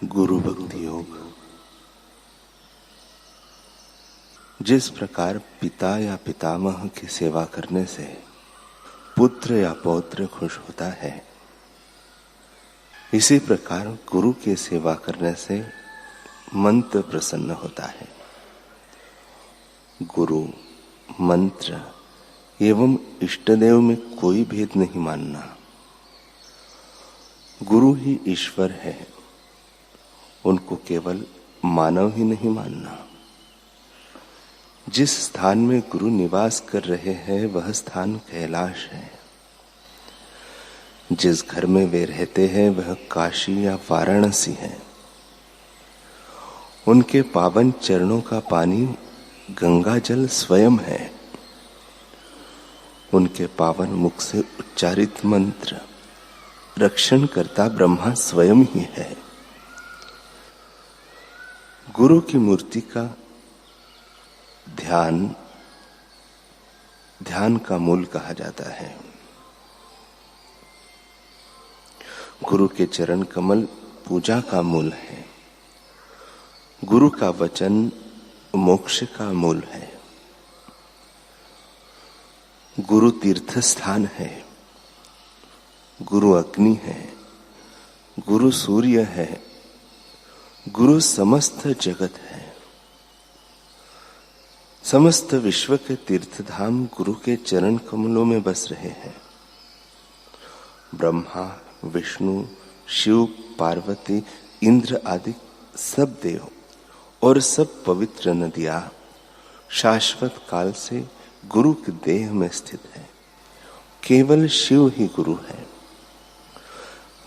गुरु भक्ति योग। जिस प्रकार पिता या पितामह की सेवा करने से पुत्र या पौत्र खुश होता है, इसी प्रकार गुरु की सेवा करने से मंत्र प्रसन्न होता है। गुरु, मंत्र एवं इष्टदेव में कोई भेद नहीं मानना। गुरु ही ईश्वर है, उनको केवल मानव ही नहीं मानना। जिस स्थान में गुरु निवास कर रहे हैं वह स्थान कैलाश है। जिस घर में वे रहते हैं वह काशी या वाराणसी है। उनके पावन चरणों का पानी गंगा जल स्वयं है। उनके पावन मुख से उच्चारित मंत्र रक्षण करता ब्रह्मा स्वयं ही है। गुरु की मूर्ति का ध्यान का मूल कहा जाता है। गुरु के चरण कमल पूजा का मूल है। गुरु का वचन मोक्ष का मूल है। गुरु तीर्थ स्थान है। गुरु अग्नि है। गुरु सूर्य है। गुरु समस्त जगत है। समस्त विश्व के तीर्थधाम गुरु के चरण कमलों में बस रहे हैं। ब्रह्मा, विष्णु, शिव, पार्वती, इंद्र आदि सब देव और सब पवित्र नदियां शाश्वत काल से गुरु के देह में स्थित है। केवल शिव ही गुरु है।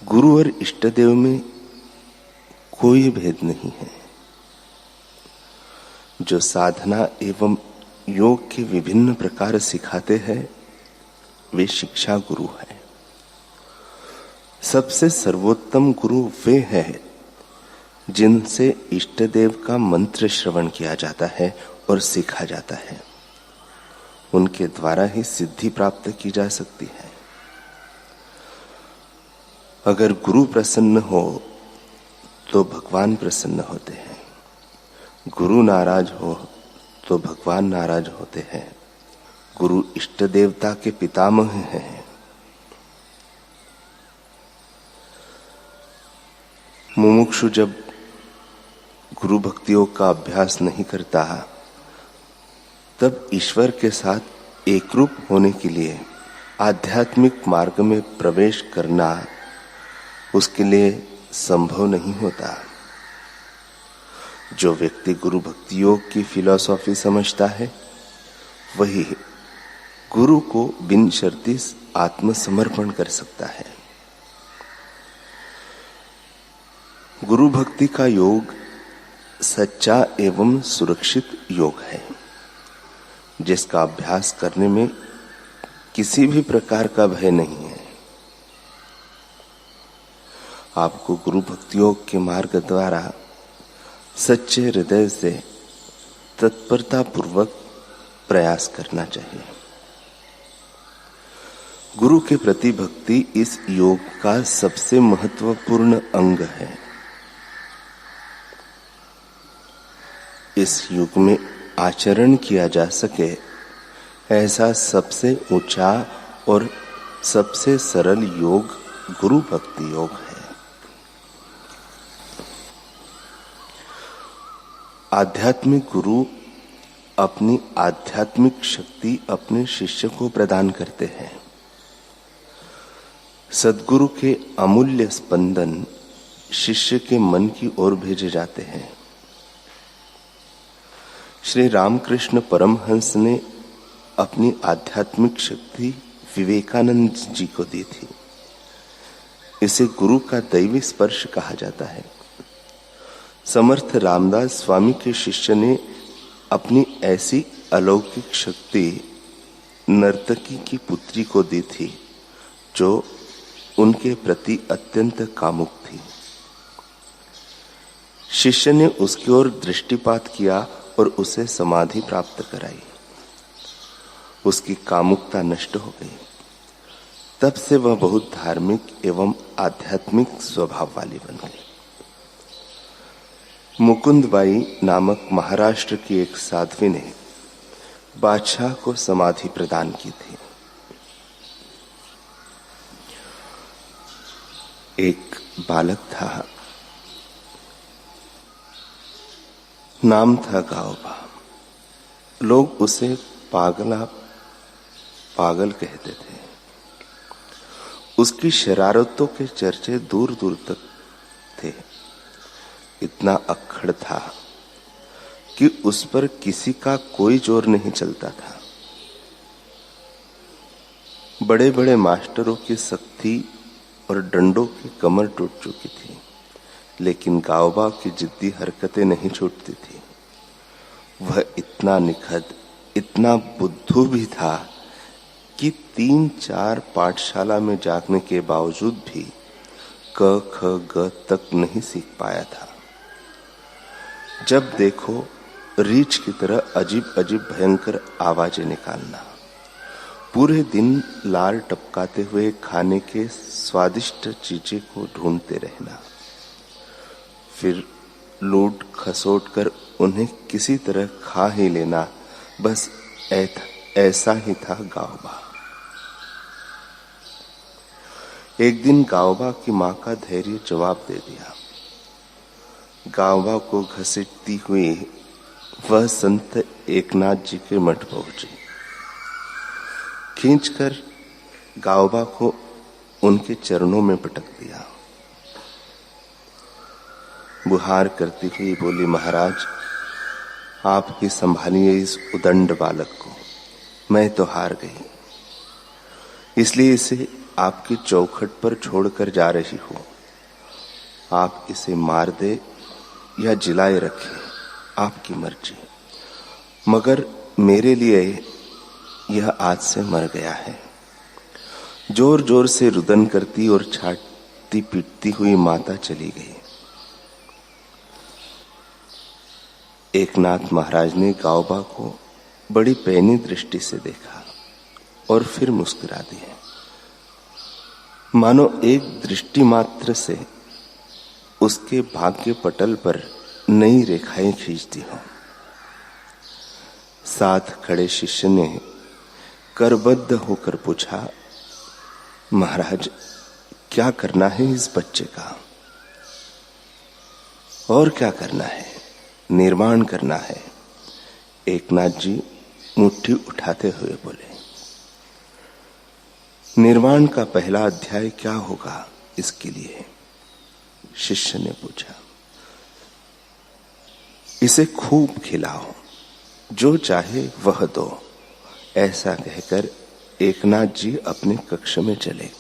गुरु और इष्टदेव में कोई भेद नहीं है। जो साधना एवं योग के विभिन्न प्रकार सिखाते हैं वे शिक्षा गुरु है। सबसे सर्वोत्तम गुरु वे हैं जिनसे इष्टदेव का मंत्र श्रवण किया जाता है और सीखा जाता है। उनके द्वारा ही सिद्धि प्राप्त की जा सकती है। अगर गुरु प्रसन्न हो तो भगवान प्रसन्न होते हैं। गुरु नाराज हो तो भगवान नाराज होते हैं। गुरु इष्ट देवता के पितामह हैं। मुमुक्षु जब गुरु भक्तियों का अभ्यास नहीं करता तब ईश्वर के साथ एकरूप होने के लिए आध्यात्मिक मार्ग में प्रवेश करना उसके लिए संभव नहीं होता। जो व्यक्ति गुरु भक्ति योग की फिलॉसफी समझता है वही गुरु को बिन शर्ती आत्मसमर्पण कर सकता है। गुरु भक्ति का योग सच्चा एवं सुरक्षित योग है, जिसका अभ्यास करने में किसी भी प्रकार का भय नहीं है। आपको गुरु भक्ति योग के मार्ग द्वारा सच्चे हृदय से तत्परता पूर्वक प्रयास करना चाहिए। गुरु के प्रति भक्ति इस योग का सबसे महत्वपूर्ण अंग है। इस युग में आचरण किया जा सके ऐसा सबसे ऊंचा और सबसे सरल योग गुरु भक्ति योग है। आध्यात्मिक गुरु अपनी आध्यात्मिक शक्ति अपने शिष्य को प्रदान करते हैं। सद्गुरु के अमूल्य स्पंदन शिष्य के मन की ओर भेजे जाते हैं। श्री रामकृष्ण परमहंस ने अपनी आध्यात्मिक शक्ति विवेकानंद जी को दी थी। इसे गुरु का दैवी स्पर्श कहा जाता है। समर्थ रामदास स्वामी के शिष्य ने अपनी ऐसी अलौकिक शक्ति नर्तकी की पुत्री को दी थी जो उनके प्रति अत्यंत कामुक थी। शिष्य ने उसकी ओर दृष्टिपात किया और उसे समाधि प्राप्त कराई। उसकी कामुकता नष्ट हो गई। तब से वह बहुत धार्मिक एवं आध्यात्मिक स्वभाव वाली बन गई। मुकुंदबाई नामक महाराष्ट्र की एक साध्वी ने बादशाह को समाधि प्रदान की थी। एक बालक था, नाम था गाओबा। लोग उसे पागल कहते थे। उसकी शरारतों के चर्चे दूर दूर तक थे। इतना अक्खड़ था कि उस पर किसी का कोई जोर नहीं चलता था। बड़े बड़े मास्टरों की सख्ती और डंडों की कमर टूट चुकी थी, लेकिन गाओबा की जिद्दी हरकतें नहीं छूटती थी। वह इतना निखद, इतना बुद्धू भी था कि 3-4 पाठशाला में जाने के बावजूद भी क ख ग तक नहीं सीख पाया था। जब देखो रीछ की तरह अजीब अजीब भयंकर आवाजें निकालना, पूरे दिन लार टपकाते हुए खाने के स्वादिष्ट चीजें को ढूंढते रहना, फिर लूट खसोट कर उन्हें किसी तरह खा ही लेना, बस ऐसा ही था गाओबा। एक दिन गाओबा की मां का धैर्य जवाब दे दिया। गाओबा को घसीटती हुई वह संत एकनाथ जी के मठ पहुंची। खींचकर गाओबा को उनके चरणों में पटक दिया। बुहार करती हुई बोली, महाराज आप ही संभालिए इस उदंड बालक को, मैं तो हार गई, इसलिए इसे आपकी चौखट पर छोड़कर जा रही हूं। आप इसे मार दे या जिलाए रखे, आपकी मर्जी, मगर मेरे लिए यह आज से मर गया है। जोर जोर से रुदन करती और छाती पीटती हुई माता चली गई। एकनाथ महाराज ने गाओबा को बड़ी पैनी दृष्टि से देखा और फिर मुस्कुरा दिए, मानो एक दृष्टि मात्र से उसके भाग्य पटल पर नई रेखाएं खींचती हो। साथ खड़े शिष्य ने करबद्ध होकर पूछा, महाराज क्या करना है इस बच्चे का? और क्या करना है? निर्माण करना है। एकनाथ जी मुट्ठी उठाते हुए बोले, निर्वाण का पहला अध्याय क्या होगा इसके लिए? शिष्य ने पूछा। इसे खूब खिलाओ, जो चाहे वह दो, ऐसा कहकर एकनाथ जी अपने कक्ष में चले।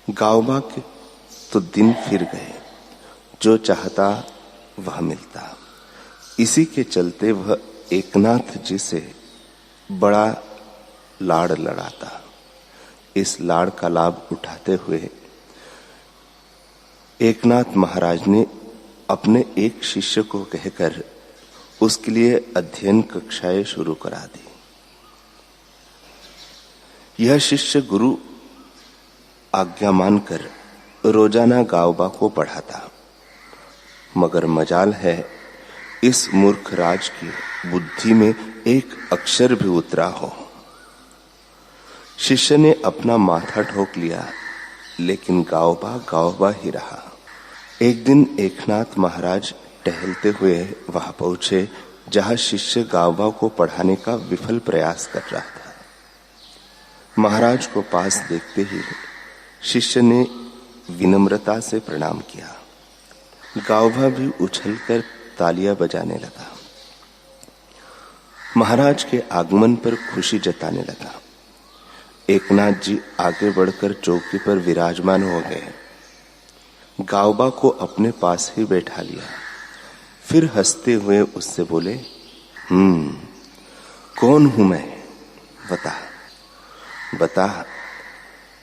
गाओबा के तो दिन फिर गए, जो चाहता वह मिलता। इसी के चलते वह एकनाथ जी से बड़ा लाड़ लड़ाता। इस लाड़ का लाभ उठाते हुए एकनाथ महाराज ने अपने एक शिष्य को कहकर उसके लिए अध्ययन कक्षाएं शुरू करा दी। यह शिष्य गुरु आज्ञा मानकर रोजाना गाओबा को पढ़ाता, मगर मजाल है इस मूर्ख राज की बुद्धि में एक अक्षर भी उतरा हो। शिष्य ने अपना माथा ठोक लिया, लेकिन गाओबा ही रहा। एक दिन एकनाथ महाराज टहलते हुए वहां पहुंचे जहां शिष्य गाओबा को पढ़ाने का विफल प्रयास कर रहा था। महाराज को पास देखते ही शिष्य ने विनम्रता से प्रणाम किया। गाओबा भी उछलकर तालियां बजाने लगा। महाराज के आगमन पर खुशी जताने लगा। एकनाथ जी आगे बढ़कर चौकी पर विराजमान हो गए। गाओबा को अपने पास ही बैठा लिया, फिर हंसते हुए उससे बोले, कौन हूं मैं? बता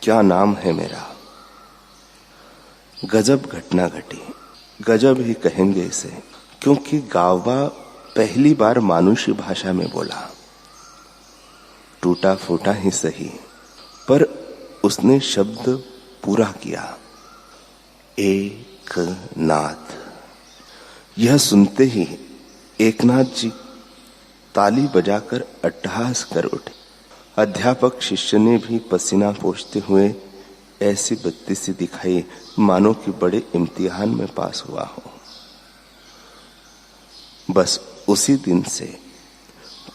क्या नाम है मेरा? गजब घटना घटी। गजब ही कहेंगे इसे, क्योंकि गाओबा पहली बार मानुषी भाषा में बोला। टूटा फूटा ही सही, पर उसने शब्द पूरा किया। एक नाथ। यह सुनते ही एकनाथ जी ताली बजाकर अट्टहास कर उठे। अध्यापक शिष्य ने भी पसीना पोंछते हुए ऐसी बत्ती सी दिखाई मानो कि बड़े इम्तिहान में पास हुआ हो। बस उसी दिन से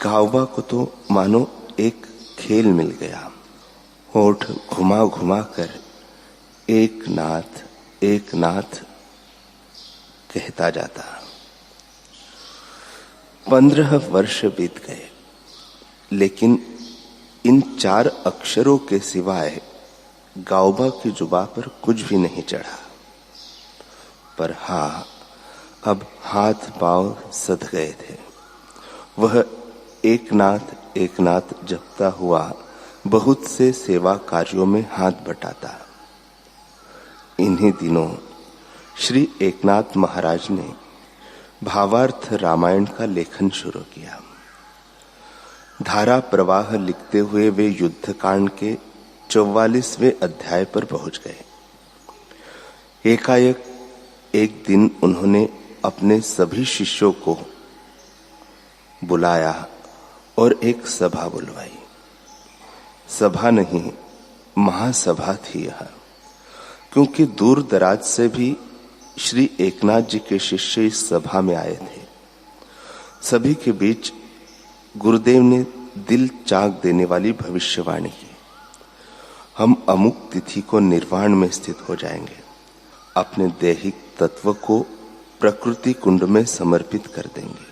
गावबा को तो मानो एक खेल मिल गया। होठ घुमा घुमा कर एक नाथ कहता जाता। 15 वर्ष बीत गए, लेकिन इन 4 अक्षरों के सिवाय गावबा की जुबां पर कुछ भी नहीं चढ़ा। पर हाँ, अब हाथ पांव सध गए थे। वह एक नाथ जपता हुआ बहुत से सेवा कार्यों में हाथ बटाता। इन्हीं दिनों श्री एकनाथ महाराज ने भावार्थ रामायण का लेखन शुरू किया। धारा प्रवाह लिखते हुए वे युद्धकांड के 44वें अध्याय पर पहुंच गए। एकाएक एक दिन उन्होंने अपने सभी शिष्यों को बुलाया और एक सभा बुलवाई। सभा नहीं, महासभा थी यह, क्योंकि दूर दराज से भी श्री एकनाथ जी के शिष्य इस सभा में आए थे। सभी के बीच गुरुदेव ने दिल चाक देने वाली भविष्यवाणी की। हम अमुक तिथि को निर्वाण में स्थित हो जाएंगे, अपने दैहिक तत्व को प्रकृति कुंड में समर्पित कर देंगे।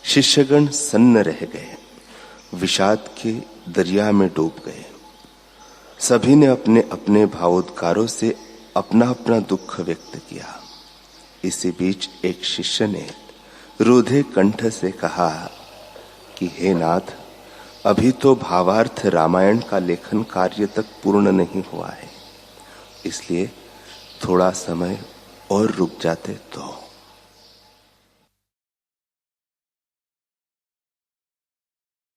शिष्यगण सन्न रह गए, विषाद के दरिया में डूब गए। सभी ने अपने अपने भावोद्गारों से अपना अपना दुख व्यक्त किया। इसी बीच एक शिष्य ने रूधे कंठ से कहा कि हे नाथ, अभी तो भावार्थ रामायण का लेखन कार्य तक पूर्ण नहीं हुआ है, इसलिए थोड़ा समय और रुक जाते तो।